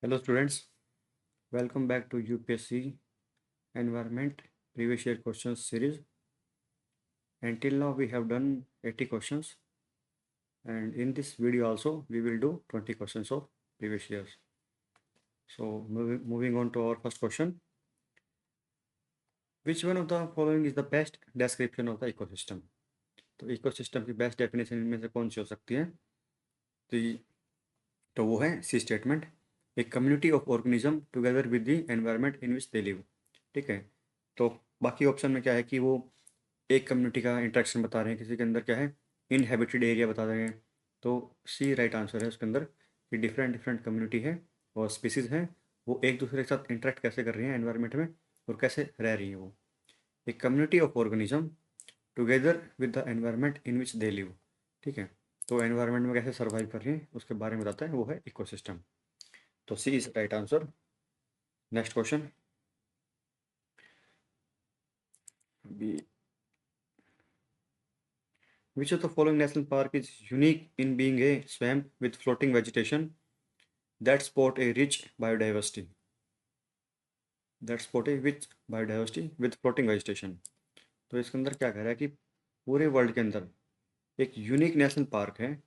Hello students, welcome back to UPSC Environment Previous Year Questions series. Until now we have done 80 questions, and in this video also we will do 20 questions of previous years. So moving on to our first question. Which one of the following is the best description of the ecosystem? तो ecosystem की best definition इनमें से कौन सी हो सकती है? तो वो है C statement, a community of organism together with the environment in which they live. ठीक है, तो बाकी ऑप्शन में क्या है कि वो एक कम्युनिटी का इंट्रैक्शन बता रहे हैं, किसी के अंदर क्या है इनहेबिटेड एरिया बता रहे हैं। तो सी राइट आंसर है उसके अंदर कि डिफरेंट डिफरेंट कम्युनिटी है और स्पीसीज हैं, वो एक दूसरे के साथ इंटरेक्ट कैसे कर रही हैं एनवायरनमेंट में और कैसे रह रही हैं वो। एक community of organism together with the environment in which they live. ठीक है, तो एनवायरनमेंट में कैसे सर्वाइव कर रही हैं उसके बारे में बताता है, वो है इकोसिस्टम। तो C is right answer. Next question B, which of the following national park is unique in being a swamp with floating vegetation that support a rich biodiversity? That support a rich biodiversity with floating vegetation. तो इसके अंदर क्या कह रहा है कि पूरे world के अंदर एक यूनिक नेशनल पार्क है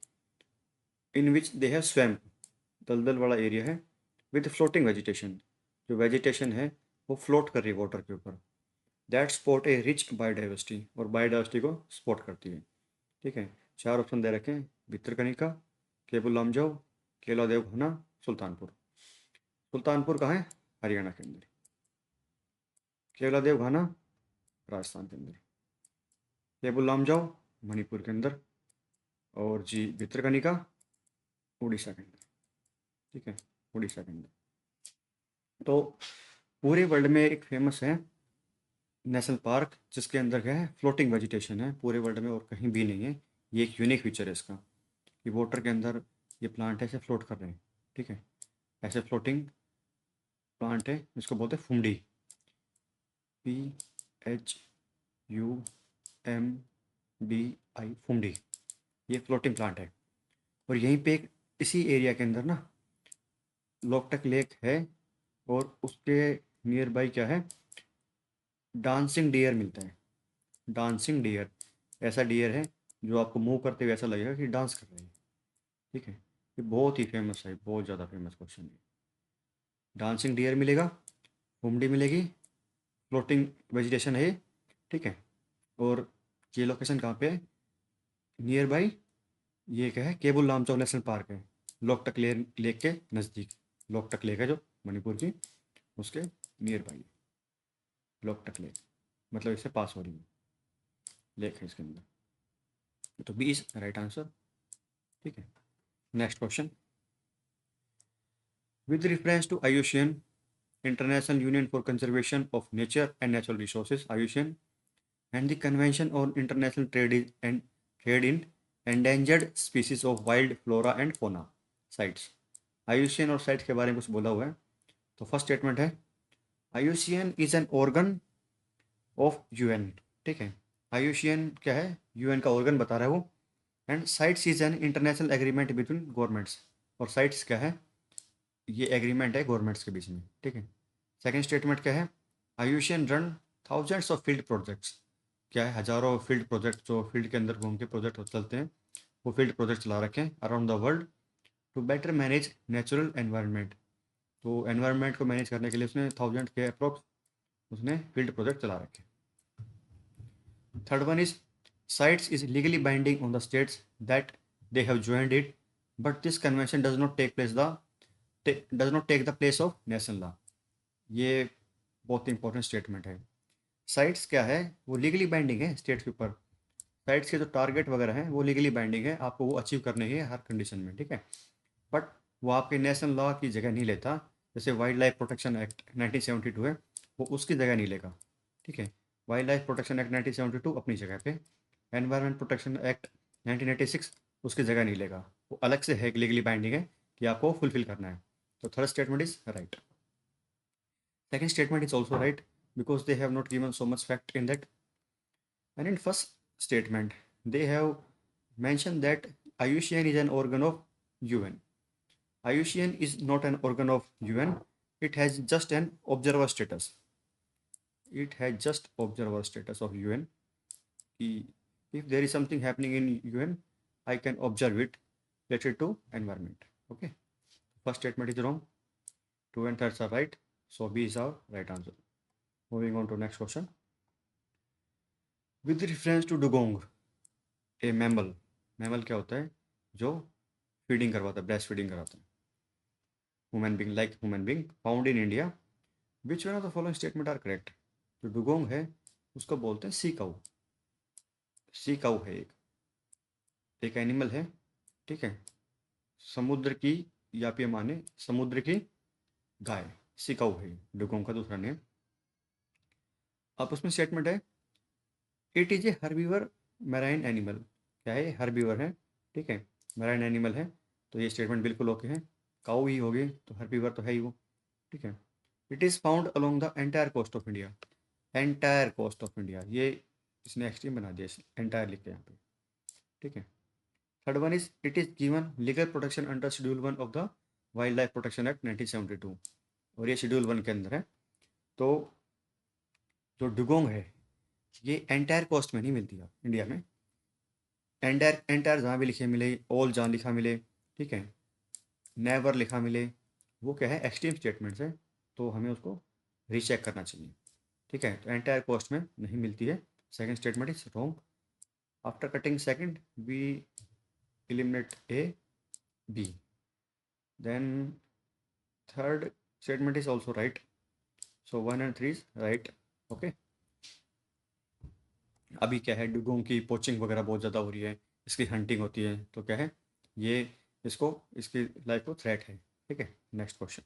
इन विच दे हैव स्वैम्प, दलदल वाला एरिया है, विद फ्लोटिंग वेजिटेशन, जो वेजिटेशन है वो फ्लोट कर रही है वाटर के ऊपर। That support A rich biodiversity, और बायोडाइवर्सिटी को सपोर्ट करती है। ठीक है, चार ऑप्शन दे रखे हैं, भितरकनिका, केबुल लामजाओ, केला देव घाना, सुल्तानपुर। सुल्तानपुर कहाँ है? हरियाणा के अंदर। केला देव घाना राजस्थान के अंदर। केबुल लामजाओ मणिपुर के अंदर। और जी भितरकनिका उड़ीसा के अंदर। ठीक है, उड़ीसा के अंदर। तो पूरे वर्ल्ड में एक फेमस है नेशनल पार्क जिसके अंदर क्या है फ्लोटिंग वेजिटेशन है, पूरे वर्ल्ड में और कहीं भी नहीं है। ये एक यूनिक फीचर है इसका कि वाटर के अंदर ये प्लांट ऐसे फ्लोट कर रहे हैं। ठीक है, ऐसे फ्लोटिंग प्लांट है, इसको बोलते हैं फुमडी, PHUMDI, फुमडी। ये फ्लोटिंग प्लांट है। और यहीं पे एक इसी एरिया के अंदर ना लोकटक लेक है, और उसके नियर बाई क्या है, डांसिंग डियर मिलता है। डांसिंग डियर, ऐसा डियर है जो आपको मूव करते हुए ऐसा लगेगा कि डांस कर रहे हैं। ठीक है, ये बहुत ही फेमस है, बहुत ज़्यादा फेमस क्वेश्चन है। डांसिंग डियर मिलेगा, हुमडी मिलेगी, फ्लोटिंग वेजिटेशन है ये। ठीक है, और ये लोकेशन कहाँ पे है? नियर बाई, ये क्या है, केबुल लामचौ नेशनल पार्क है, लोकटक लेक के नज़दीक। लोकटक लेक है जो मणिपुर की, उसके नियर बाई लोकटक लेक, मतलब इससे पास हो रही है लेक है इसके अंदर। तो बी इज राइट आंसर। ठीक है, next question. With reference to IUCN, International Union for Conservation of Nature and Natural Resources, IUCN, and the Convention on International Trade in Endangered Species of Wild Flora and Fauna, sites. IUCN और sites के बारे में कुछ बोला हुआ है। तो first statement है, IUCN is an organ of UN। ठीक है, IUCN क्या है, UN का ऑर्गन बता रहा है वो। And sites is an international agreement between governments, और साइट्स क्या है, ये एग्रीमेंट है गवर्नमेंट्स के बीच में। ठीक है, सेकेंड स्टेटमेंट क्या है, IUCN run thousands of field projects. क्या है, हजारों फील्ड प्रोजेक्ट जो फील्ड के अंदर घूम के प्रोजेक्ट चलते हैं, वो फील्ड प्रोजेक्ट चला रखे हैं around the world to better manage natural environment. तो एनवायरनमेंट को मैनेज करने के लिए उसने थाउजेंड के अप्रोक्स उसने फील्ड प्रोजेक्ट चला रखे हैं। Third one is, CITES is legally binding on the states that they have joined it, but this convention does not take the place of national law. ये बहुत इंपॉर्टेंट स्टेटमेंट है। Sites क्या है, वो legally binding है states के ऊपर। Sites के जो टारगेट वगैरह हैं वो लीगली बाइंडिंग है, आपको वो अचीव करने ही है हर कंडीशन में। ठीक है, बट वो आपके नेशनल लॉ की जगह नहीं लेता। जैसे वाइल्ड लाइफ प्रोटेक्शन एक्ट 1972 है, वो उसकी जगह नहीं लेगा। ठीक है, वाइल्ड लाइफ प्रोटेक्शन एक्ट 1972 अपनी जगह पे, एनवायरमेंट प्रोटेक्शन एक्ट 1986 उसकी जगह नहीं लेगा। वो अलग से है, लीगली बाइंडिंग है कि आपको फुलफिल करना है। तो third statement is right. Second statement is also right because they have not given so much fact in that. And in first statement, they have mentioned that IUCN is an organ of UN. IUCN is not an organ of UN. It has just an observer status. It has just observer status of UN. If there is something happening in UN, I can observe it related to environment. Okay. First statement is wrong. 2 and 3 are right. So B is our right answer. Moving on to next question. With reference to dugong, a mammal. Mammal क्या होता है? जो feeding करवाता है, breast feeding कराता है. Human being like human being found in India. Which one of the following statement are correct? जो dugong है उसको बोलते हैं सी काऊ. सी काऊ है एक एनिमल है. ठीक है. समुद्र की, या पे माने समुद्र की गाय, सी काऊ है डुगोंग का दूसरा नेम. अब उसमें स्टेटमेंट है it is a herbivore marine animal. क्या है? हर्बीवर है. ठीक है. मैराइन एनिमल है. तो ये स्टेटमेंट बिल्कुल ओके है. काऊ ही होगी तो हर्बीवर तो है ही वो. ठीक है. It is found along the entire coast of India. Entire coast of India, ये इसने एक्सट्रीम बना दिया, एंटायर लिख के यहाँ पे. ठीक है. Third one is it is given legal protection under schedule 1 of the wild life protection act 1972. और ये शेड्यूल 1 के अंदर है. तो जो डुगोंग है ये एंटायर कोस्ट में नहीं मिलती है इंडिया में. एंटायर एंटायर जहाँ भी लिखे मिले, ऑल जहाँ लिखा मिले, ठीक है, नेवर लिखा मिले, वो क्या है? एक्सट्रीम स्टेटमेंट्स है. तो हमें उसको रीचेक करना चाहिए. ठीक है. तो एंटायर कोस्ट में नहीं मिलती है. Second statement is wrong. After cutting second we eliminate A, B. Then third statement is also right. So 1 and 3 is right. Okay. अभी क्या है, डुगोंग की पोचिंग वगैरह बहुत ज़्यादा हो रही है, इसकी हंटिंग होती है. तो क्या है, ये इसको, इसकी लाइफ को थ्रेट है. ठीक है. Next question.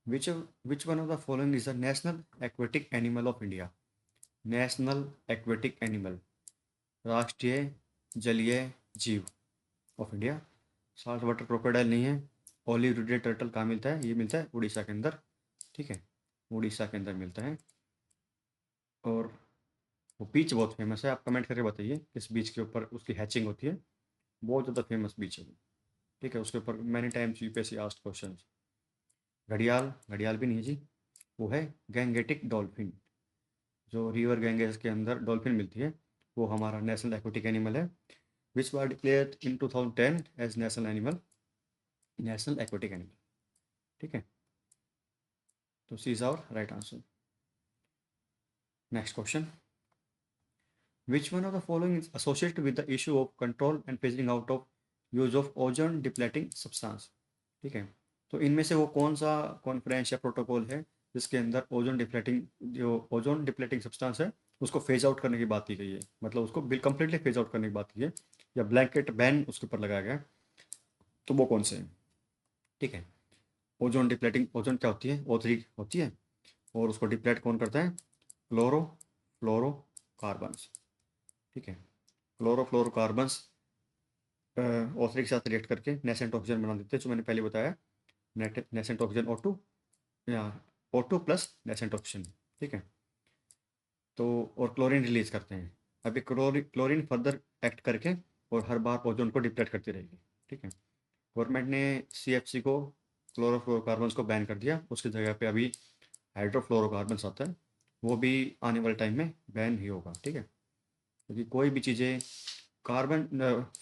Which one of the following is the national aquatic animal of India? National aquatic animal, राष्ट्रीय जलीय जीव of India. Salt water crocodile नहीं है. ओलिव रिडेड टर्टल कहाँ मिलता है? ये मिलता है उड़ीसा के अंदर. ठीक है. उड़ीसा के अंदर मिलता है. और वो बीच बहुत फेमस है. आप कमेंट करके बताइए किस बीच के ऊपर उसकी हैचिंग होती है. बहुत ज़्यादा फेमस बीच है वो. ठीक है. उसके ऊपर many times UPSC asked question. घड़ियाल, घड़ियाल भी नहीं है जी. वो है गैंगेटिक डॉल्फिन. जो रिवर गैंगेस के अंदर डॉल्फिन मिलती है वो हमारा नेशनल एक्वेटिक एनिमल है. Which was declared in 2010 as national animal, national aquatic animal. ठीक है. तो C is our right answer. Next question. Which one of the following is associated with the issue of control and phasing out of use of ozone depleting substance? ठीक है. तो इनमें से वो कौन सा कॉन्फ्रेंस या प्रोटोकॉल है जिसके अंदर ओजोन डिप्लेटिंग, जो ओजोन डिप्लेटिंग सब्सटेंस है उसको फेज आउट करने की बात की गई है, मतलब उसको बिल कंप्लीटली फेज आउट करने की बात की है, या ब्लैंकेट बैन उसके ऊपर लगाया गया? तो वो कौन से हैं? ठीक है. ओजोन डिप्लेटिंग, ओजोन क्या होती है? O3 होती है. और उसको डिप्लेट कौन करता है? क्लोरो फ्लोरो कार्बन्स. ठीक है. क्लोरो फ्लोरो कार्बन्स O3 के साथ रिएक्ट करके नेसेंट ऑक्सीजन बना देते हैं, जो मैंने पहले बताया. नेसेंट ऑक्सीजन O2, या O2 प्लस नेसेंट ऑक्सीजन. ठीक है. तो और क्लोरीन रिलीज करते हैं. अभी क्लोरीन फर्दर एक्ट करके और हर बार ओजोन को डिप्लेट करती रहेगी. ठीक है. गवर्नमेंट ने CFC को, क्लोरोफ्लोरोकार्बन्स को बैन कर दिया. उसकी जगह पे अभी हाइड्रोफ्लोरोकार्बन्स आता है. वो भी आने वाले टाइम में बैन ही होगा. ठीक है. क्योंकि कोई भी चीज़ें कार्बन,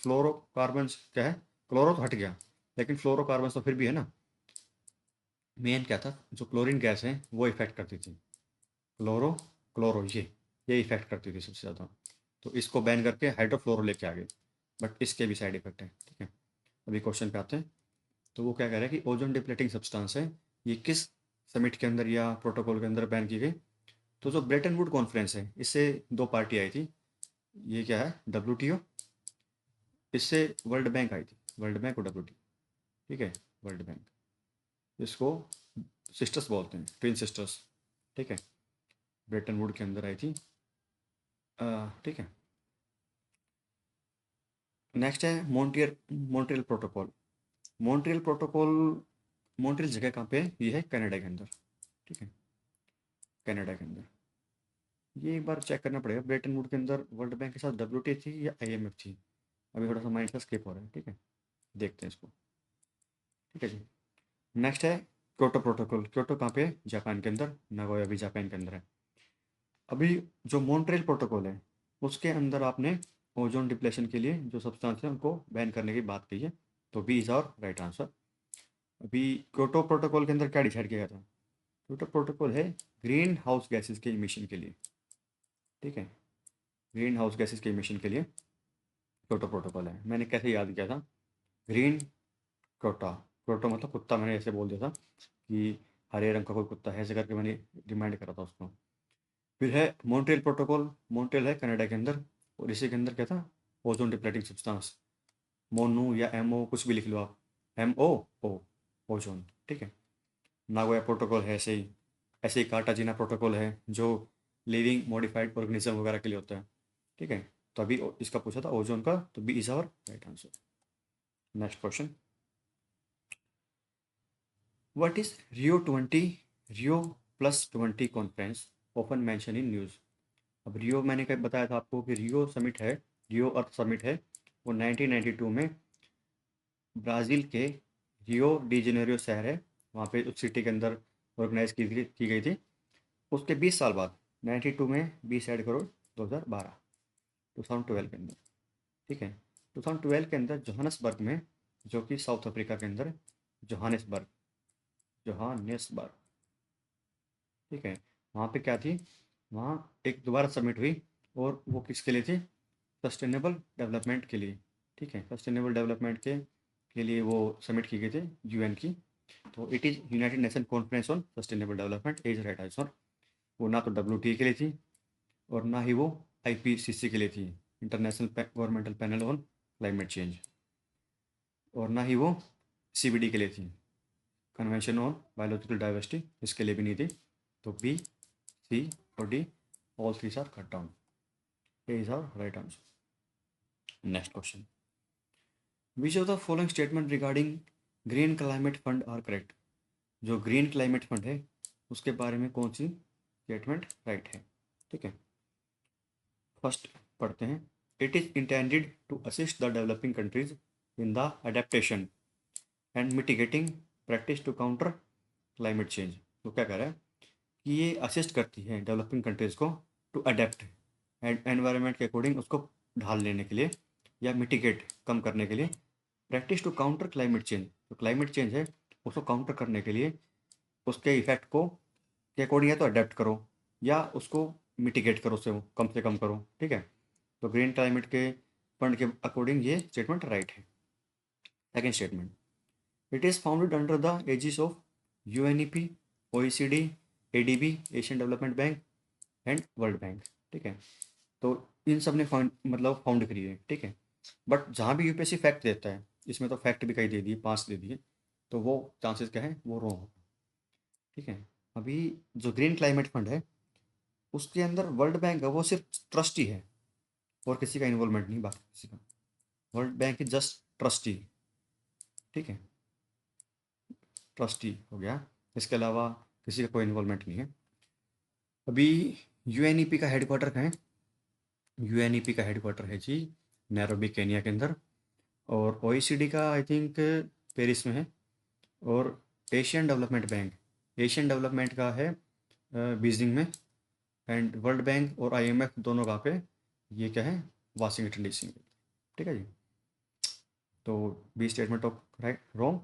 फ्लोरोकार्बन्स क्या है, क्लोरो तो हट गया लेकिन फ्लोरोकार्बन्स तो फिर भी है ना. मेन क्या था, जो क्लोरीन गैस है वो इफेक्ट करती थी. क्लोरो, क्लोरो, ये इफेक्ट करती थी सबसे ज़्यादा. तो इसको बैन करके हाइड्रोफ्लोरो लेके आ गए. बट इसके भी साइड इफेक्ट है. ठीक है. अभी क्वेश्चन पे आते हैं. तो वो क्या कह रहा है कि ओजोन डिप्लेटिंग सब्सटेंस है, ये किस समिट के अंदर या प्रोटोकॉल के अंदर बैन की गई? तो जो ब्रेटन वुड कॉन्फ्रेंस है, इससे 2 पार्टी आई थी. ये क्या है? WTO. इससे वर्ल्ड बैंक आई थी. वर्ल्ड बैंक और WTO. ठीक है. वर्ल्ड बैंक, इसको सिस्टर्स बोलते हैं, ट्विन सिस्टर्स. ठीक है. ब्रेटन वुड के अंदर आई थी. ठीक है. नेक्स्ट है Montreal Montreal protocol. Montreal protocol, Montreal जगह कहाँ पे है? ये है कनाडा के अंदर. ठीक है. कनाडा के अंदर. ये एक बार चेक करना पड़ेगा. ब्रेटन वुड के अंदर वर्ल्ड बैंक के साथ WTO थी या IMF थी? अभी थोड़ा सा माइंड से स्किप हो रहा है. ठीक है. देखते हैं इसको. ठीक है जी। नेक्स्ट है क्योटो प्रोटोकॉल। क्योटो कहाँ पे है? जापान के अंदर। नागोया भी जापान के अंदर है। अभी जो मॉन्ट्रियल प्रोटोकॉल है उसके अंदर आपने ओजोन डिप्लेशन के लिए जो सब्सटेंस है उनको बैन करने की बात कही है, तो B is our right answer. अभी क्योटो प्रोटोकॉल के अंदर क्या डिसाइड किया गया था? क्योटो प्रोटोकॉल है ग्रीन हाउस गैसेस के इमिशन के लिए, ठीक है, ग्रीन हाउस गैसेस के इमिशन के लिए क्योटो प्रोटोकॉल है। मैंने कैसे याद किया था? ग्रीन क्रोटा, क्रोटो मतलब कुत्ता, मैंने ऐसे बोल दिया था कि हरे रंग का कोई कुत्ता है, ऐसे करके मैंने रिमाइंड करा था उसको। फिर है मॉन्ट्रियल प्रोटोकॉल। मॉन्ट्रियल है कनाडा के अंदर, और इसी के अंदर क्या था? ओजोन डिप्लेटिंग सब्सटेंस, मोनू या एमओ कुछ भी लिख लो आप, MOO, ओजोन, ठीक है। नागोया प्रोटोकॉल है ऐसे ही कार्टाजीना प्रोटोकॉल है जो लिविंग मॉडिफाइड ऑर्गेनिज्म वगैरह के लिए होता है, ठीक है। तो अभी इसका पूछा था ओजोन का, तो B is our right answer. Next question, what is Rio +20 conference often mention in news? अब रियो मैंने क्या बताया था आपको कि रियो समिट है, रियो अर्थ समिट है, वो 1992 में ब्राज़ील के रियो डी जेनेरियो शहर है, वहाँ पे उस सिटी के अंदर ऑर्गेनाइज की गई थी। उसके 20 साल बाद 92 में 20 करोड़ 2012 2012 के अंदर, ठीक है। 2012 के अंदर जोहानसबर्ग में, जो कि साउथ अफ्रीका के अंदर है, जोहानिसबर्ग, जोहानिसबर्ग, ठीक है। वहाँ पे क्या थी? वहाँ एक दोबारा समिट हुई, और वो किसके लिए थी? सस्टेनेबल डेवलपमेंट के लिए, ठीक है। सस्टेनेबल डेवलपमेंट के लिए वो समिट की गई थी, UN की। तो it is United nation conference on sustainable development, is right answer. वो ना तो WTO के लिए थी, और ना ही वो IPCC के लिए थी, international governmental panel on climate change, और ना ही वो CBD के लिए थी, कन्वेंशन ऑन बायोलॉजिकल डाइवर्सिटी, इसके लिए भी नहीं थी। तो B, C और D, all three are cut down, A is our right answer. Next question, which of the following statement regarding green climate fund are correct? जो ग्रीन क्लाइमेट फंड है उसके बारे में कौन सी स्टेटमेंट राइट है, ठीक है। फर्स्ट पढ़ते हैं, it is intended to assist the developing countries in the adaptation and mitigating practice to counter climate change. तो क्या कह रहा है कि ये असिस्ट करती है डेवलपिंग कंट्रीज़ को टू अडेप्ट एंड एनवायरनमेंट के अकॉर्डिंग उसको ढाल लेने के लिए, या मिटिगेट कम करने के लिए, practice to counter climate change, जो क्लाइमेट चेंज है उसको काउंटर करने के लिए उसके इफेक्ट को के अकॉर्डिंग या तो अडेप्ट करो, या उसको मिटिगेट करो, उससे कम से कम करो, ठीक है। तो ग्रीन क्लाइमेट के फंड के अकॉर्डिंग ये स्टेटमेंट राइट है। Second statement, it is founded under the aegis of UNEP, OECD, ADB, Asian development bank and world bank, ठीक है। तो इन सब ने मतलब फाउंड करी है, ठीक है। बट जहाँ भी UPSC फैक्ट देता है, इसमें तो फैक्ट भी कई दे दिए, 5 दे दिए, तो वो चांसेस क्या है, वो रॉन्ग होगा, ठीक है। अभी जो ग्रीन क्लाइमेट फंड है उसके अंदर वर्ल्ड बैंक है, वो सिर्फ ट्रस्टी है, और किसी का इन्वॉल्वमेंट नहीं, बाकी किसी का। World bank is just trustee, ठीक है, ट्रस्टी हो गया, इसके अलावा किसी का कोई इन्वॉल्वमेंट नहीं है। अभी UNEP का हेडक्वार्टर कहाँ है? UNEP का हेडक्वार्टर है जी नैरोबी केनिया के अंदर, और OECD का आई थिंक पेरिस में है, और Asian development bank, Asian development का है बीजिंग में, एंड वर्ल्ड बैंक और IMF दोनों कहाँ पे? ये क्या है? वाशिंगटन DC में, ठीक है जी। तो B statement of right wrong,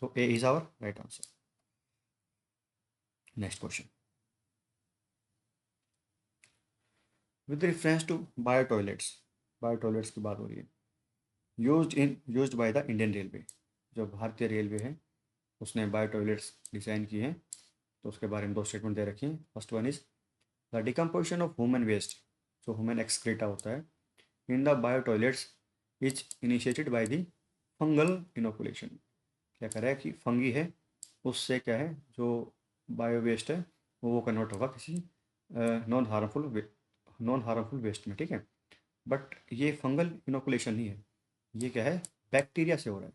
तो A is our right answer. Next question, with reference to bio toilets, bio toilets की बात हो रही है, used by the Indian railway, जो भारतीय रेलवे है उसने बायो टॉयलेट्स डिज़ाइन किए हैं, तो उसके बारे में दो स्टेटमेंट दे रखी हैं। First one is the decomposition of human waste, जो ह्यूमन एक्सक्रीटा होता है, in the bio toilets is initiated by the fungal inoculation. क्या कह रहा है कि फंगी है, उससे क्या है, जो बायो वेस्ट है वो कन्वर्ट होगा किसी नॉन हार्मफुल वेस्ट में, ठीक है। बट ये फंगल इनोकुलेशन नहीं है, ये क्या है, बैक्टीरिया से हो रहा है।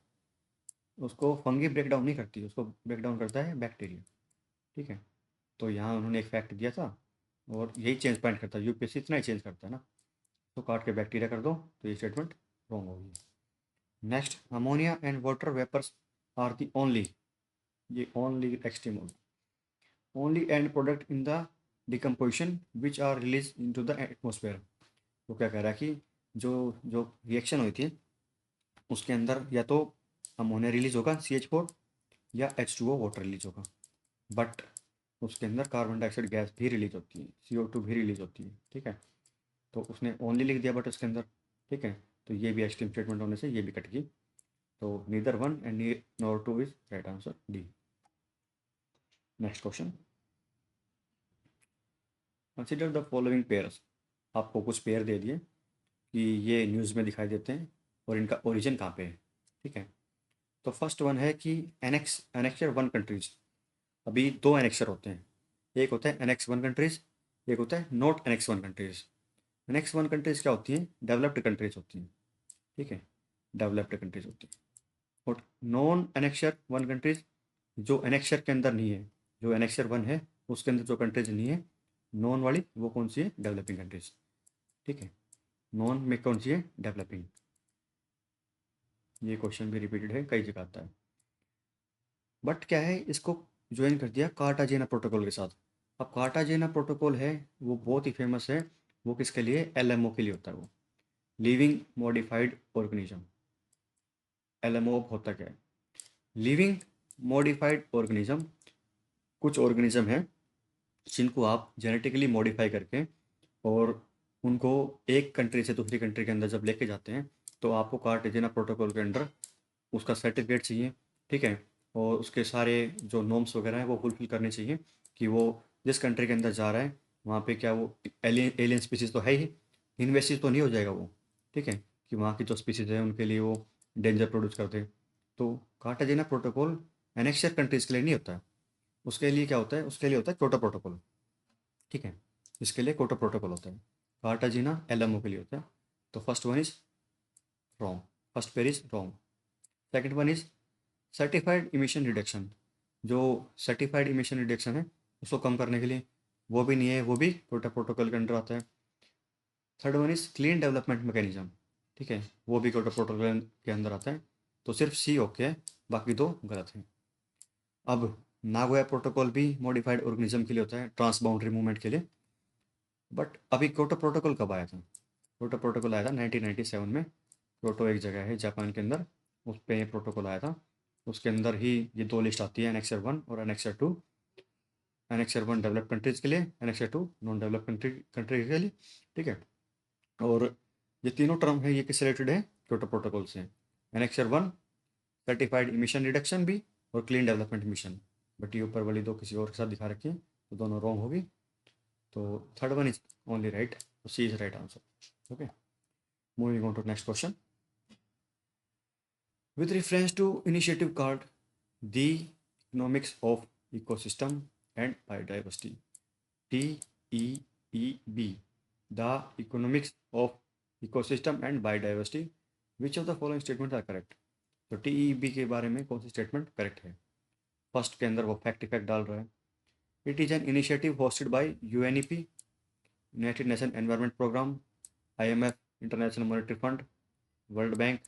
उसको फंगी ब्रेक डाउन नहीं करती, उसको ब्रेक डाउन करता है बैक्टीरिया, ठीक है। तो यहाँ उन्होंने एक फैक्ट दिया था, और यही चेंज पॉइंट करता है, UPSC इतना ही चेंज करता है ना, तो काट के बैक्टीरिया कर दो, तो ये स्टेटमेंट रॉन्ग होगी। Next, ammonia and water vapours are the only, ये ओनली एक्सट्रीम होगा, only end product in the decomposition which are release into the द एटमोसफेयर। वो क्या कह रहा है कि जो जो रिएक्शन हुई थी उसके अंदर या तो अमोनिया रिलीज होगा CH4, या H2O वाटर रिलीज होगा, बट उसके अंदर कार्बन डाइऑक्साइड गैस भी रिलीज होती है, CO2 भी रिलीज होती है। ठीक है, तो उसने ओनली लिख दिया बट उसके अंदर। ठीक है, तो ये भी एक्सट्रीम स्टेटमेंट होने से ये भी कट गई। तो neither one and nor two is right answer, D. Next question, consider the following pairs. आपको कुछ पेयर दे दिए कि ये न्यूज़ में दिखाई देते हैं और इनका ओरिजिन कहाँ पे है। ठीक है, तो फर्स्ट वन है कि एनेक्चर वन कंट्रीज। अभी दो एनेक्चर होते हैं, एक होता है एनेक्स वन कंट्रीज, एक होता है not annex one countries. Annex one countries क्या होती हैं? डेवलप्ड कंट्रीज होती हैं। ठीक है, डेवलप्ड कंट्रीज होती हैं। और नॉन एनेक्चर वन कंट्रीज, जो एनेक्चर के अंदर नहीं है, जो एनेक्चर वन है उसके अंदर जो कंट्रीज नहीं है, नॉन वाली, वो कौन सी है? Developing countries. ठीक है, नॉन में कौन सी है? डेवलपिंग। ये क्वेश्चन भी रिपीटेड है, कई जगह आता है। बट क्या है, इसको ज्वाइन कर दिया कार्टाजेना प्रोटोकॉल के साथ। अब कार्टाजेना प्रोटोकॉल है वो बहुत ही फेमस है। वो किसके लिए? LMO के लिए होता है, वो लिविंग मॉडिफाइड ऑर्गेनिज्म। LMO होता क्या है? लिविंग मॉडिफाइड ऑर्गेनिज्म, कुछ ऑर्गेनिज्म हैं जिनको आप जेनेटिकली मॉडिफाई करके और उनको एक कंट्री से दूसरी कंट्री के अंदर जब लेके जाते हैं, तो आपको कार्टेजेना प्रोटोकॉल के अंडर उसका सर्टिफिकेट चाहिए। ठीक है, और उसके सारे जो नॉर्म्स वगैरह हैं वो फुलफिल करने चाहिए कि वो जिस कंट्री के अंदर जा रहा है वहाँ पे क्या वो एलियन स्पीसीज तो है ही, इन्वेसिव तो नहीं हो जाएगा वो। ठीक है, कि वहाँ की जो स्पीसीज है उनके लिए वो डेंजर प्रोड्यूस करते हैं। तो कार्टाजेना प्रोटोकॉल एनेक्शर कंट्रीज के लिए नहीं होता है, उसके लिए क्या होता है? उसके लिए होता है क्योटो प्रोटोकॉल। ठीक है, इसके लिए क्योटो प्रोटोकॉल होता है। कार्टाजेना LMO के लिए होता है। तो first one is wrong, first pair is wrong. Second one is certified emission reduction. जो सर्टिफाइड इमिशन रिडक्शन है उसको कम करने के लिए, वो भी नहीं है, वो भी क्योटो प्रोटोकॉल के अंडर आता है। Third one is clean development mechanism. ठीक है, वो भी क्योटो प्रोटोकॉल के अंदर आता है। तो सिर्फ सी ओके है, बाकी दो गलत हैं। अब नागोया प्रोटोकॉल भी मॉडिफाइड ऑर्गेनिज्म के लिए होता है, ट्रांस बाउंड्री मूवमेंट के लिए। बट अभी क्योटो प्रोटोकॉल कब आया था? क्योटो प्रोटोकॉल आया था 1997 में। क्योटो एक जगह है जापान के अंदर, उस पर प्रोटोकॉल आया था। उसके अंदर ही ये दो लिस्ट आती है, एनेक्सर वन और annexure to. Annexure one develop countries के लिए, annexure to non develop country के लिए। ठीक है, और ये तीनों टर्म है ये किससे रिलेटेड है? क्योटो प्रोटोकॉल से। Annexure one certified emission reduction भी, और क्लीन डेवलपमेंट मिशन। बट ये ऊपर वाली दो किसी और के साथ दिखा रखी है, तो दोनों रॉन्ग होगी। तो third one is only right, तो C is right answer. Okay, moving on to next question. With reference to initiative called the Economics of Ecosystem and Biodiversity, TEEB, the Economics of Ecosystem and Biodiversity, which of the following statements are correct? तो TEEB के बारे में कौन सी statement correct है? First के अंदर वो फैक्ट इफेक्ट डाल रहा है। It is an initiative hosted by UNEP, united nation environment programme, IMF, international monetary fund, world bank,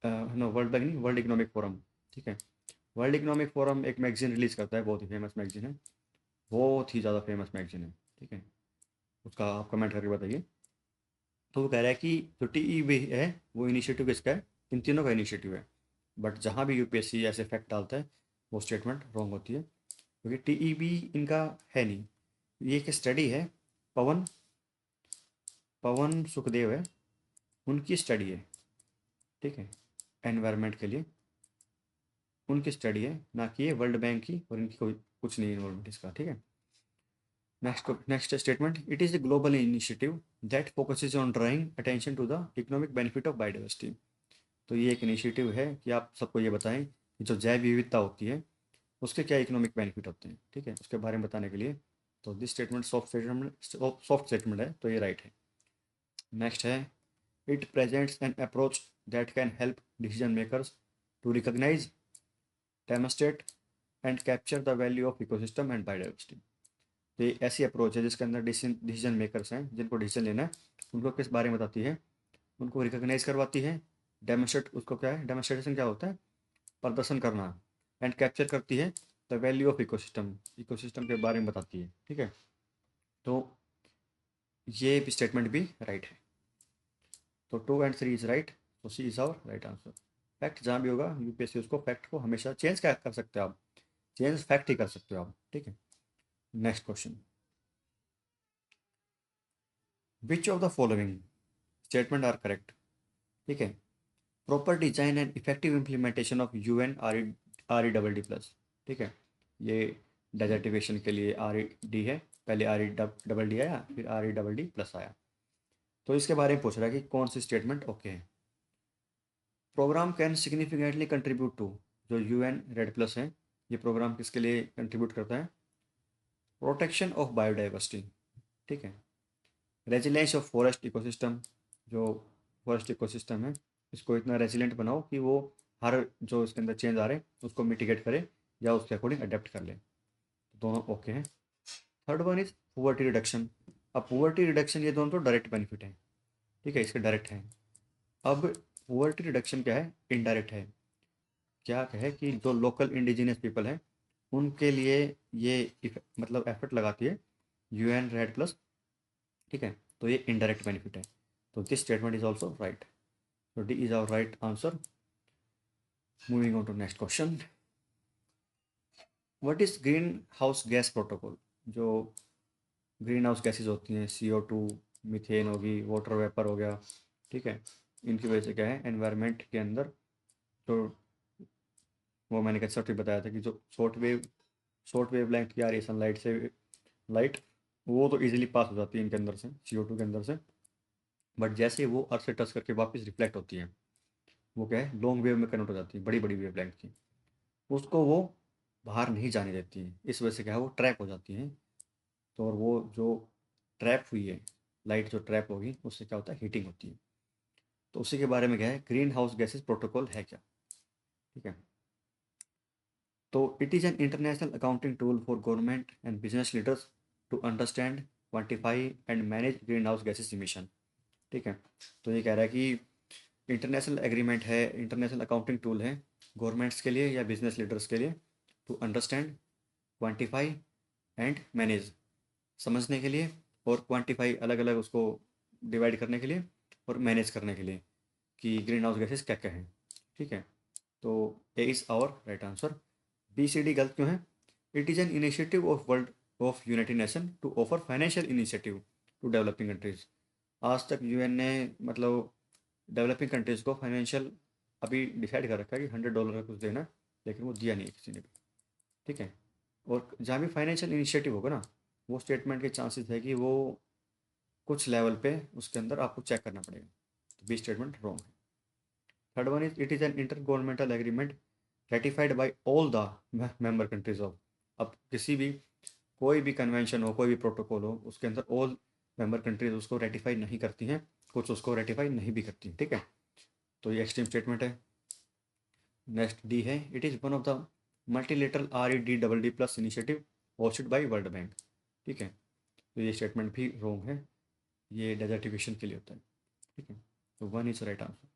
no world bank नहीं, वर्ल्ड इकोनॉमिक फोरम। ठीक है, वर्ल्ड इकोनॉमिक फोरम एक मैगजीन रिलीज करता है, बहुत ही फेमस मैगजीन है, बहुत ही ज़्यादा फेमस मैगजीन है। ठीक है, उसका आप कमेंट करके बताइए। तो वो कह रहा है कि जो TEB है वो इनिशिएटिव किसका है? इन तीनों का इनिशिएटिव है। बट जहाँ भी UPSC ऐसे फैक्ट डालता है वो स्टेटमेंट रॉन्ग होती है, क्योंकि TEB इनका है नहीं। ये एक स्टडी है, पवन पवन सुखदेव है, उनकी स्टडी है। ठीक है, एनवायरनमेंट के लिए उनकी स्टडी है, ना कि ये वर्ल्ड बैंक की, और इनकी कोई कुछ नहीं इन्वॉल्वमेंट इसका। ठीक है, next statement, it is a global initiative that focuses on drawing attention to the economic benefit of biodiversity. तो ये एक इनिशिएटिव है कि आप सबको ये बताएं कि जो जैव विविधता होती है उसके क्या इकोनॉमिक बेनिफिट होते हैं। ठीक है, उसके बारे में बताने के लिए। तो दिस स्टेटमेंट सॉफ्ट स्टेटमेंट है, तो ये राइट है। नेक्स्ट है, it presents an approach that can help decision makers to recognise, demonstrate and capture the value of ecosystem and biodiversity. तो ये ऐसी अप्रोच है जिसके अंदर डिसीजन मेकर्स हैं जिनको डिसीजन लेना है, उनको किस बारे में बताती है? उनको रिकॉग्नाइज करवाती है। डेमोस्ट्रेट, उसको क्या है? डेमोस्ट्रेशन क्या होता है? प्रदर्शन करना, एंड कैप्चर करती है the value of ecosystem, ecosystem के बारे में बताती है। ठीक है, तो ये भी स्टेटमेंट भी राइट है। तो 2 and 3 इज राइट, तो C is our right answer. Fact जहाँ भी होगा यूपीएससी उसको फैक्ट को हमेशा चेंज क्या कर सकते हो आप, चेंज फैक्ट ही कर सकते हो आप। ठीक है, next question, which of the following statement are correct. ठीक है, proper design and effective implementation of UN RE++। ठीक है, ये डेजर्टिफिकेशन के लिए RED है, पहले RE+D आया, फिर RE+D+ आया। तो इसके बारे में पूछ रहा है कि कौन सी स्टेटमेंट ओके है। Programme can significantly contribute to, जो UN RED+ है, ये प्रोग्राम किसके लिए कंट्रीब्यूट करता है, प्रोटेक्शन ऑफ बायोडाइवर्सिटी। ठीक है, रेजिलेंस ऑफ फॉरेस्ट इकोसिस्टम, जो फॉरेस्ट इकोसिस्टम है इसको इतना रेजिलेंट बनाओ कि वो हर जो इसके अंदर चेंज आ रहे हैं उसको मिटिगेट करे या उसके अकॉर्डिंग अडेप्ट कर ले। दोनों ओके हैं। Third one is poverty reduction. अब पुअर्टी रिडक्शन ये दोनों तो डायरेक्ट बेनिफिट है। ठीक है, इसके डायरेक्ट हैं। अब पुअर्टी रिडक्शन क्या है, इनडायरेक्ट है। क्या है कि जो लोकल इंडिजिनियस पीपल हैं उनके लिए ये मतलब एफर्ट लगाती है UN RED+। ठीक है, तो ये इनडायरेक्ट बेनिफिट है। तो this statement is also right. So D is our right answer. Moving on to next question. What is greenhouse gas protocol? जो ग्रीन हाउस गैसेज होती हैं, CO2, मीथेन होगी, वाटर वेपर हो गया। ठीक है, इनकी वजह से क्या है एनवायरनमेंट के अंदर, जो वो मैंने कैसे भी बताया था कि जो शॉर्ट वेव लेंथ की आ रही है सनलाइट से, लाइट वो तो इजीली पास हो जाती है इनके अंदर से, CO2 के अंदर से। बट जैसे वो अर्थ से टच करके वापस रिफ्लेक्ट होती है, वो क्या है लॉन्ग वेव में कन्वर्ट हो जाती है, बड़ी बड़ी वेव लेंथ की, उसको वो बाहर नहीं जाने देती हैं। इस वजह से क्या है वो ट्रैप हो जाती हैं। तो और वो जो ट्रैप हुई है लाइट, जो ट्रैप होगी उससे क्या होता है हीटिंग होती है। तो उसी के बारे में क्या है ग्रीन हाउस गैसेज प्रोटोकॉल है क्या। ठीक है, तो it is an international accounting tool for government and business leaders to understand, quantify and manage greenhouse gases emission. ठीक है, तो ये कह रहा है कि इंटरनेशनल एग्रीमेंट है, इंटरनेशनल अकाउंटिंग टूल है गवर्नमेंट्स के लिए या बिजनेस लीडर्स के लिए, to understand, quantify and manage, समझने के लिए, और क्वांटिफाई अलग अलग उसको डिवाइड करने के लिए, और मैनेज करने के लिए कि ग्रीन हाउस गैसेस क्या क्या हैं। ठीक है, तो A is our right answer. BCD गलत क्यों है, it is an initiative of world of united nation to offer financial initiative to developing countries. आज तक UN ने मतलब डेवलपिंग कंट्रीज़ को फाइनेंशियल अभी डिसाइड कर रखा है कि $100 का कुछ देना है, लेकिन वो दिया नहीं है किसी ने भी। ठीक है, और जहाँ भी फाइनेंशियल इनिशिएटिव होगा ना, वो स्टेटमेंट के चांसेस है कि वो कुछ लेवल पे उसके अंदर आपको चेक करना पड़ेगा। तो बी स्टेटमेंट रॉन्ग है। Third one is it is an intergovernmental agreement ratified by all the member countries of. अब किसी भी कोई भी कन्वेंशन हो, कोई भी प्रोटोकॉल हो, उसके अंदर ऑल मेंबर कंट्रीज उसको रेटिफाई नहीं करती हैं, कुछ उसको रेटिफाई नहीं भी करती। ठीक है, तो ये एक्सट्रीम स्टेटमेंट है। नेक्स्ट D है, it is one of the multilateral RED++ initiative hosted bye world bank. ठीक है, तो ये स्टेटमेंट भी रॉन्ग है, ये डेजर्टिफिकेशन के लिए होता है। ठीक है, तो one is right answer.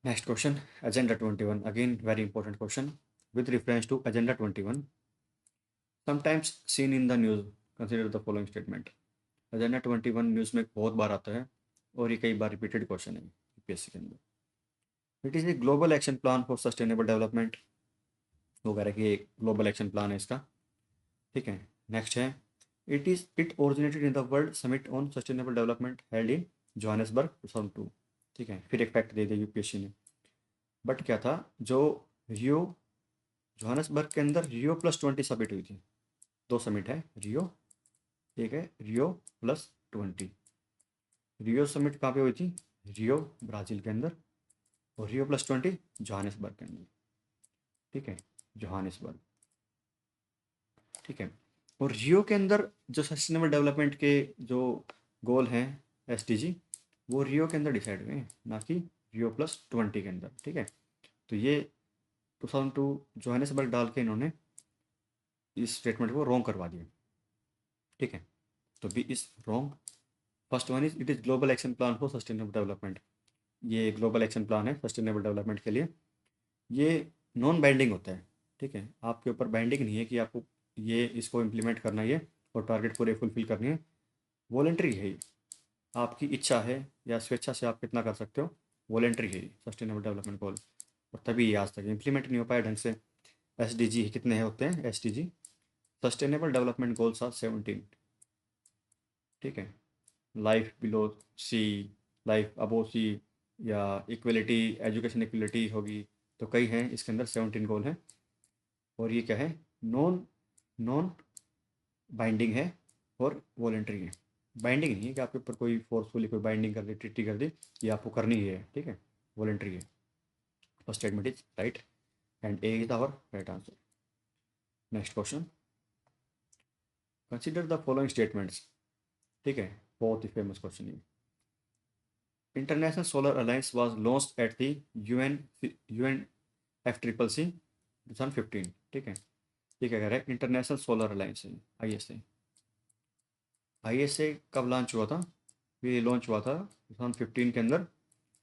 Next question, agenda 21, again very important question with reference to agenda 21 sometimes seen in the news, consider the following statement. Agenda 21 news में बहुत बार आता है और ये कई बार रिपीटेड क्वेश्चन है यूपीएससी के अंदर। It is a global action plan for sustainable development, वो कह रहा है कि एक ग्लोबल एक्शन प्लान है इसका। ठीक है, नेक्स्ट है, it originated in the world summit on sustainable development held in Johannesburg 2002। ठीक है, फिर एक फैक्ट दे दिया यूपीएससी ने। बट क्या था, जो रियो जोहान्सबर्ग के अंदर Rio+20 समिट हुई थी। दो समिट है रियो, एक है Rio+20। रियो समिट कहाँ पे हुई थी, रियो ब्राज़ील के अंदर, और Rio+20 जोहान्सबर्ग के अंदर। ठीक है, जोहान्सबर्ग। ठीक है, और रियो के अंदर जो सस्टेनेबल डेवलपमेंट के जो गोल हैं SDG, वो रियो के अंदर डिसाइड हुए हैं, ना कि Rio+20 के अंदर। ठीक है, तो ये 2002 जोहान्सबर्ग डाल के इन्होंने इस स्टेटमेंट को रॉन्ग करवा दिया। ठीक है, तो B is wrong. First one is it is global action plan for sustainable development, ये ग्लोबल एक्शन प्लान है सस्टेनेबल डेवलपमेंट के लिए। ये नॉन बाइंडिंग होता है, ठीक है, आपके ऊपर बाइंडिंग नहीं है कि आपको ये इसको इम्प्लीमेंट करना है और टारगेट पूरे फुलफिल करनी है। वॉलेंट्री है ये, आपकी इच्छा है या स्वेच्छा से आप कितना कर सकते हो, वॉलेंट्री है सस्टेनेबल डेवलपमेंट गोल। और तभी ये आज तक इम्प्लीमेंट नहीं हो पाया ढंग से। SDG कितने हैं होते हैं SDG, sustainable development goals are 17, ठीक है। Life below sea, life above sea, या इक्वलिटी, एजुकेशन इक्वलिटी होगी, तो कई हैं इसके अंदर 17 गोल हैं। और ये क्या है, नॉन नॉन बाइंडिंग है और वॉलेंट्री है। बाइंडिंग नहीं है कि आपके ऊपर कोई फोर्सफुली कोई बाइंडिंग कर दी, ट्रिटी कर दी, ये आपको करनी ही है, ठीक है, वॉलेंट्री है। First statement is right and A is our right answer. Next question, consider the following statements, ठीक है, बहुत ही फेमस क्वेश्चन है। International solar alliance was launched at the UNFCCC 2015, ठीक है। ये क्या कह रहा है, इंटरनेशनल सोलर अलायंस है ISA। ISA कब लॉन्च हुआ था, ये लॉन्च हुआ था 2015 के अंदर,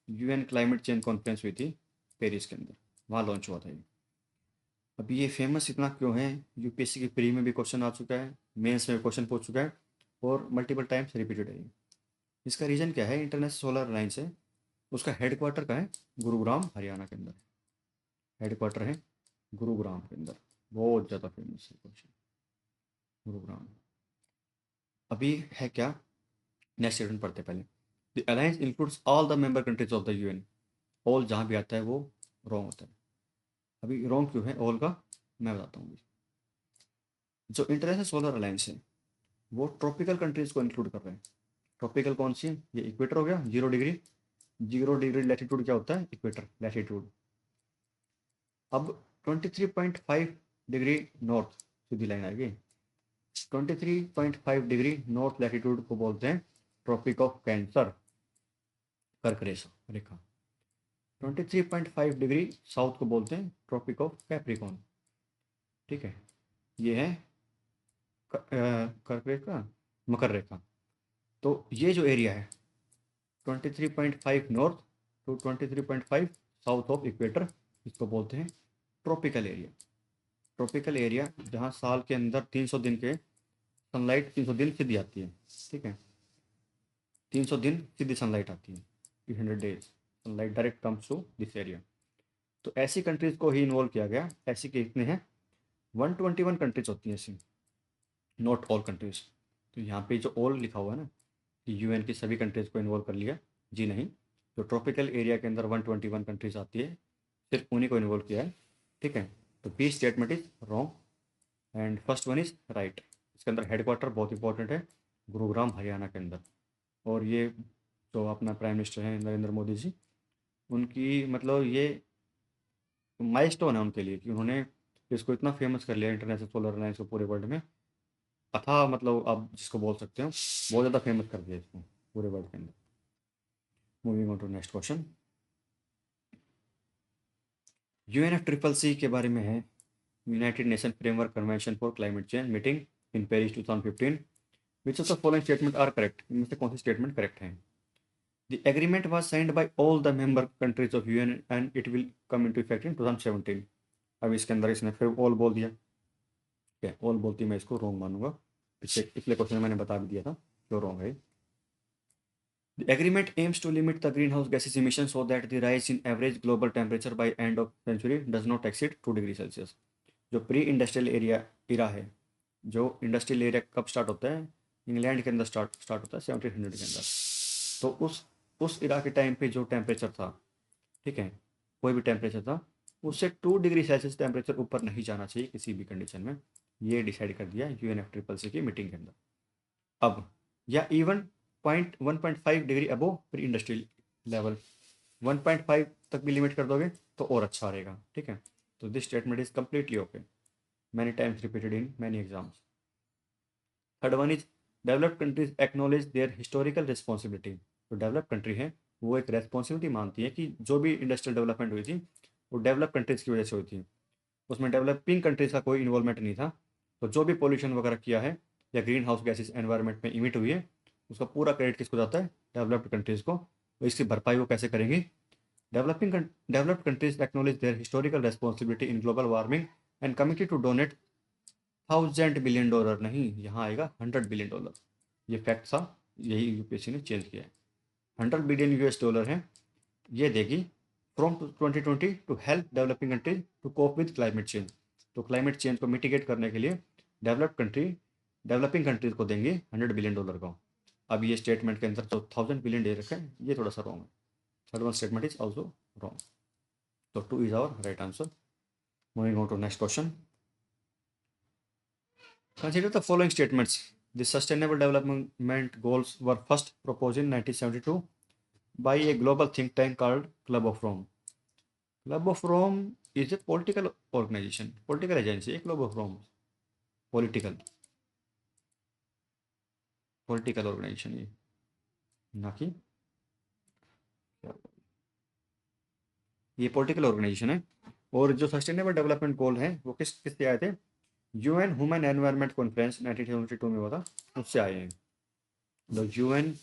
UN क्लाइमेट चेंज कॉन्फ्रेंस हुई थी पेरिस के अंदर, वहाँ लॉन्च हुआ था ये। अब ये फेमस इतना क्यों है, UPSC की प्री में भी क्वेश्चन आ चुका है, मेंस में भी क्वेश्चन पूछ चुका है, और मल्टीपल टाइम्स रिपीटेड है ये। इसका रीज़न क्या है, इंटरनेशनल सोलर अलायंस है, उसका हेडक्वार्टर का है गुरुग्राम हरियाणा के अंदर, हेडक्वार्टर है गुरुग्राम के अंदर। बहुत ज़्यादा फेमस है क्वेश्चन, गुरुग्राम। अभी है क्या, नेक्स्ट स्टेटमेंट पढ़ते हैं पहले। The alliance includes all the member countries of the UN। All जहाँ भी आता है वो रॉन्ग होता है। अभी रॉन्ग क्यों है ऑल का, मैं बताता हूँ। जो इंटरनेशनल सोलर अलायंस है वो ट्रॉपिकल कंट्रीज को इंक्लूड कर रहे हैं। ट्रॉपिकल कौन सी है, ये इक्वेटर हो गया, 0 डिग्री, 0 डिग्री लैटिट्यूड क्या होता है, इक्वेटर लैटिट्यूड। अब 23.5 डिग्री नॉर्थ, सीधी लाइन आ गई, 23.5 डिग्री नॉर्थ लैटिट्यूड को बोलते हैं ट्रॉपिक ऑफ कैंसर, कर्क रेखा। 23.5 डिग्री साउथ को बोलते हैं ट्रॉपिक ऑफ कैप्रिकॉर्न, ठीक है। ये है कर्क रेखा, मकर रेखा। तो ये जो एरिया है 23.5 north to 23.5 south of equator, इसको बोलते हैं ट्रॉपिकल एरिया। ट्रॉपिकल एरिया जहाँ साल के अंदर 300 दिन के सनलाइट, 300 दिन सीधी आती है, ठीक है, 300 दिन सीधी सनलाइट आती है, 300 days sunlight direct comes to this area. तो ऐसी कंट्रीज को ही इन्वॉल्व किया गया। ऐसी कितने हैं, 121 कंट्रीज होती हैं ऐसी, नॉट ऑल कंट्रीज। तो यहाँ पे जो ऑल लिखा हुआ है ना, कि UN की सभी कंट्रीज को इन्वॉल्व कर लिया, जी नहीं। जो ट्रॉपिकल एरिया के अंदर 121 कंट्रीज आती है, सिर्फ उन्हीं को इन्वॉल्व किया है, ठीक है। तो B statement is wrong and first one is right. इसके अंदर हेडक्वार्टर बहुत इंपॉर्टेंट है, गुरुग्राम हरियाणा के अंदर। और ये जो अपना प्राइम मिनिस्टर हैं नरेंद्र मोदी जी, उनकी मतलब ये माइलस्टोन है उनके लिए कि उन्होंने इसको इतना फेमस कर लिया इंटरनेशनल सोलर अलायंस को पूरे वर्ल्ड में। अथा मतलब आप जिसको बोल सकते हो, बहुत ज़्यादा फेमस कर दिया इसको पूरे वर्ल्ड के अंदर। Moving on to next question, UNFCCC के बारे में है, united nation framework convention for climate change meeting in Paris 2015। Which of the following statement are correct, इनमें से कौन सी स्टेटमेंट करेक्ट है। The agreement was signed by all the member countries of UN and it will come into effect in 2017। अब इसके अंदर इसने फिर ऑल बोल दिया, क्या ऑल बोलती मैं इसको रॉन्ग मानूंगा, पिछले क्वेश्चन में मैंने बता भी दिया था क्यों रॉन्ग है। The agreement aims to limit the greenhouse gases emissions so that the rise in average global temperature by end of century does not exceed 2 degree Celsius. जो प्री इंडस्ट्रियल एरिया इरा है, जो इंडस्ट्रियल एरिया कब start होता है, England के अंदर start होता है 1700 के अंदर। तो उस इरा के टाइम पे जो टेम्परेचर था, ठीक है, कोई भी टेम्परेचर था, उससे 2 डिग्री सेल्सियस टेम्परेचर ऊपर नहीं जाना चाहिए किसी भी कंडीशन में। ये डिसाइड कर दिया UNFCCC की मीटिंग के अंदर। अब या इवन 1.5 डिग्री अबो प्री इंडस्ट्रियल लेवल, 1.5 तक भी लिमिट कर दोगे तो और अच्छा रहेगा, ठीक है। तो this statement is completely okay, many times repeated in many exams. Third one is developed countries acknowledge their historical responsibility. जो डेवलप कंट्री है वो एक रेस्पॉन्सिबिलिटी मानती है कि जो भी इंडस्ट्रियल डेवलपमेंट हुई थी वो डेवलप कंट्रीज़ की वजह से हुई थी, उसमें डेवलपिंग कंट्रीज़ का कोई इन्वॉल्वमेंट नहीं था। तो जो भी पॉल्यूशन वगैरह किया है या ग्रीन हाउस गैसेज एनवायरनमेंट में इमिट हुई है, उसका पूरा क्रेडिट किसको जाता है, डेवलप्ड कंट्रीज़ को। तो इसकी भरपाई वो कैसे करेंगी, Developed countries acknowledge their historical responsibility in global warming and committed to donate $1,000 billion, नहीं यहाँ आएगा $100 billion। ये फैक्ट था, यही यूपीएससी ने चेंज किया है। $100 billion है, ये देगी from 2020 to help developing countries to cope with climate change. तो क्लाइमेट चेंज को मिटिगेट करने के लिए डेवलपिंग कंट्रीज को देंगे $100 बिलियन का। अब ये स्टेटमेंट के अंदर जो 1,000 बिलियन दे रखा है ये थोड़ा सा रॉन्ग है। Third one statement is also wrong. तो 2 is our right answer. Moving on to next question. Consider the following statements. The Sustainable Development Goals were first proposed in 1972 by a global think tank called Club of Rome. Club of Rome is a political organization, political agency, a Club of Rome, political organization ये, ना कि ये political organisation है। और जो sustainable development गोल है वो किससे आए थे? यूएन ह्यूमन एनवायरनमेंट कॉन्फ्रेंस 1972 में हुआ था, उससे आए हैं। जो यूएन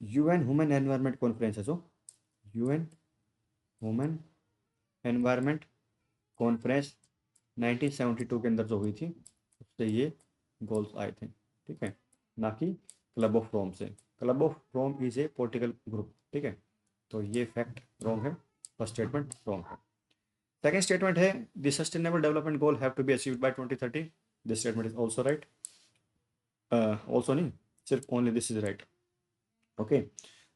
ह्यूमन एनवायरनमेंट कॉन्फ्रेंस है, जो यूएन ह्यूमन एनवायरनमेंट कॉन्फ्रेंस 1972 के अंदर जो हुई थी उससे ये गोल्स आए थे, ठीक है, ना कि क्लब ऑफ रोम से। Club of Rome is a political group, ठीक है। तो ये फैक्ट रॉन्ग है, फर्स्ट स्टेटमेंट रॉन्ग है। सेकेंड स्टेटमेंट है the sustainable development goal have to be achieved by 2030। This statement is also right, also नहीं, सिर्फ only this is right, okay.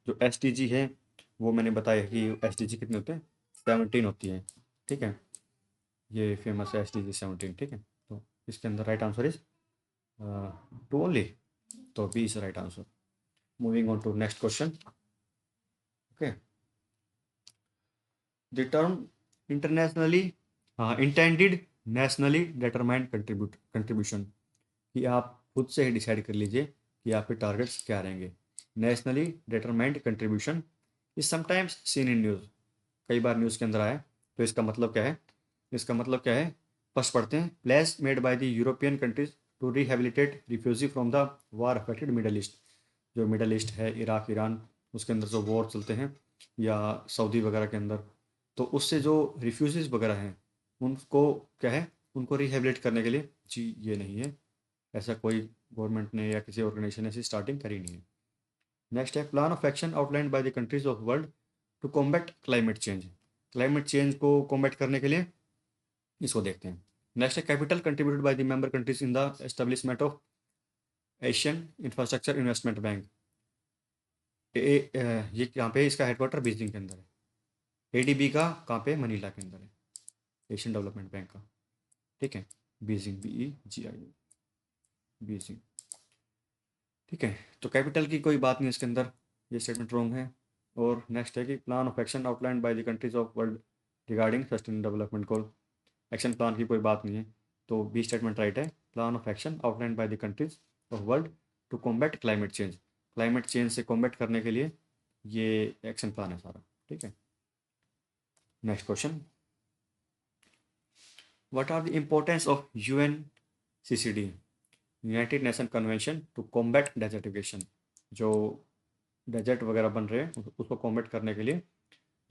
जो एसडीजी है वो मैंने बताया कि एसडीजी कितने होते हैं, 17 होती है, ठीक है। ये फेमस है एसडीजी 17, ठीक है। तो इसके अंदर राइट आंसर इज 2 ओनली, तो B is right answer. Moving on to next question, okay. The term internationally intended nationally determined contribution, कि आप खुद से ही डिसाइड कर लीजिए कि आपके टारगेट्स क्या रहेंगे। Nationally determined contribution is sometimes seen in news, कई बार न्यूज़ के अंदर आया। तो इसका मतलब क्या है? इसका मतलब क्या है? फर्स्ट पढ़ते हैं। Place made by the European countries to rehabilitate refugee from the war affected middle east. जो मिडल ईस्ट है, इराक, ईरान, उसके अंदर जो वॉर चलते हैं, या सऊदी वगैरह के अंदर, तो उससे जो रिफ्यूजीज वगैरह हैं उनको क्या है, उनको रिहेबिलिट करने के लिए। जी ये नहीं है, ऐसा कोई गवर्नमेंट ने या किसी ऑर्गेनाइजेशन ने ऐसी स्टार्टिंग करी नहीं है। नेक्स्ट है plan of action outlined by the countries of world to combat climate change. Climate change को कॉम्बैट करने के लिए इसको देखते हैं। नेक्स्ट है capital contributed by the member countries in the establishment of Asian infrastructure investment bank. ये कहाँ पे है? इसका हेडक्वार्टर बीजिंग के अंदर है। एडीबी का कहाँ पे? मनीला के अंदर है, एशियन डेवलपमेंट बैंक का, ठीक है। बीजिंग, BEGING, बीजिंग, ठीक है। तो कैपिटल की कोई बात नहीं इसके अंदर, ये स्टेटमेंट रॉन्ग है। और नेक्स्ट है कि plan of action outlined by the countries of world regarding sustainable development goal. Action plan की कोई बात नहीं है, तो बी स्टेटमेंट राइट है। Plan of action outlined by the countries of world to combat climate change. Climate change से combat करने के लिए ये एक्शन प्लान है सारा, ठीक है। Next question, what are the importance of UNCCD, united nation convention to combat desertification. जो डेजर्ट वगैरह बन रहे हैं उसको कॉम्बैट करने के लिए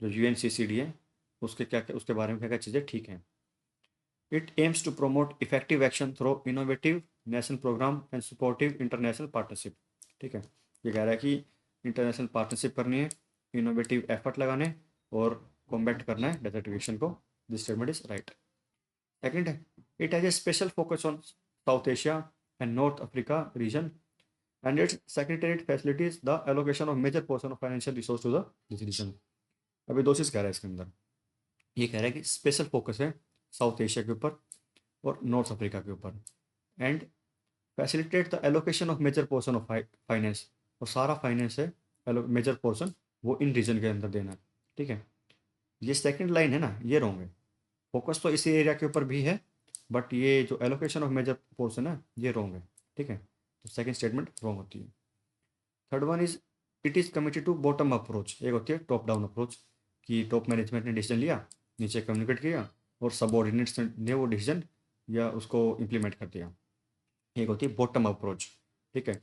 जो UNCCD है उसके क्या, उसके बारे में क्या क्या चीज़ें ठीक हैं। It aims to promote effective action through innovative national program and supportive international partnership, ठीक है। ये कह रहा है कि इंटरनेशनल पार्टनरशिप करनी है, इनोवेटिव एफर्ट लगाने और कॉम्बैट करना है डेजर्टिफिकेशन को। This statement is right. Second है it has a special focus on south Asia and north Africa region and its secretariat facilitates the allocation of major portion of financial resource to the this region। अभी दो चीज़ कह रहा है इसके अंदर। ये कह रहा है कि स्पेशल फोकस है साउथ एशिया के ऊपर और नॉर्थ अफ्रीका के ऊपर, and facilitate the allocation of major portion of finance, और सारा फाइनेंस है मेजर पोर्शन वो इन रीजन के अंदर देना है, ठीक है। ये सेकंड लाइन है ना, ये रॉन्ग है। फोकस तो इसी एरिया के ऊपर भी है, बट ये जो एलोकेशन ऑफ मेजर पोर्शन है ये रॉन्ग है, ठीक है। तो सेकंड स्टेटमेंट रॉन्ग होती है। Third one is it is committed to bottom approach. एक होती है टॉप डाउन अप्रोच, कि टॉप मैनेजमेंट ने डिसीजन लिया, नीचे कम्युनिकेट किया और सबऑर्डिनेट्स ने वो डिसीजन या उसको इम्प्लीमेंट कर दिया। एक होती है बॉटम अप्रोच, ठीक है।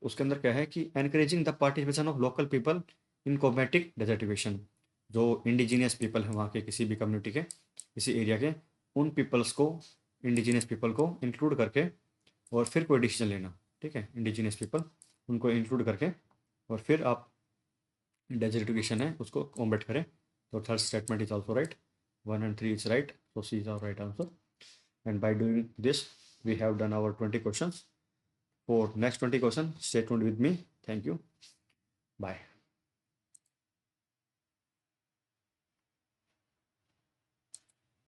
उसके अंदर क्या है कि encouraging the participation of local people in combating desertification, जो इंडिजीनियस पीपल है वहाँ के किसी भी कम्युनिटी के, किसी एरिया के, उन पीपल्स को, इंडिजीनियस पीपल को इंक्लूड करके और फिर कोई डिसीजन लेना। ठीक है, इंडिजीनियस पीपल उनको इंक्लूड करके और फिर आप डेजर्टिफिकेशन है उसको कॉम्बेट करें। तो third statement is also right, 1 and 3 is right, so C is our right answer. And by doing this we have done our 20 questions. For next 20 questions, stay tuned with me. Thank you. Bye.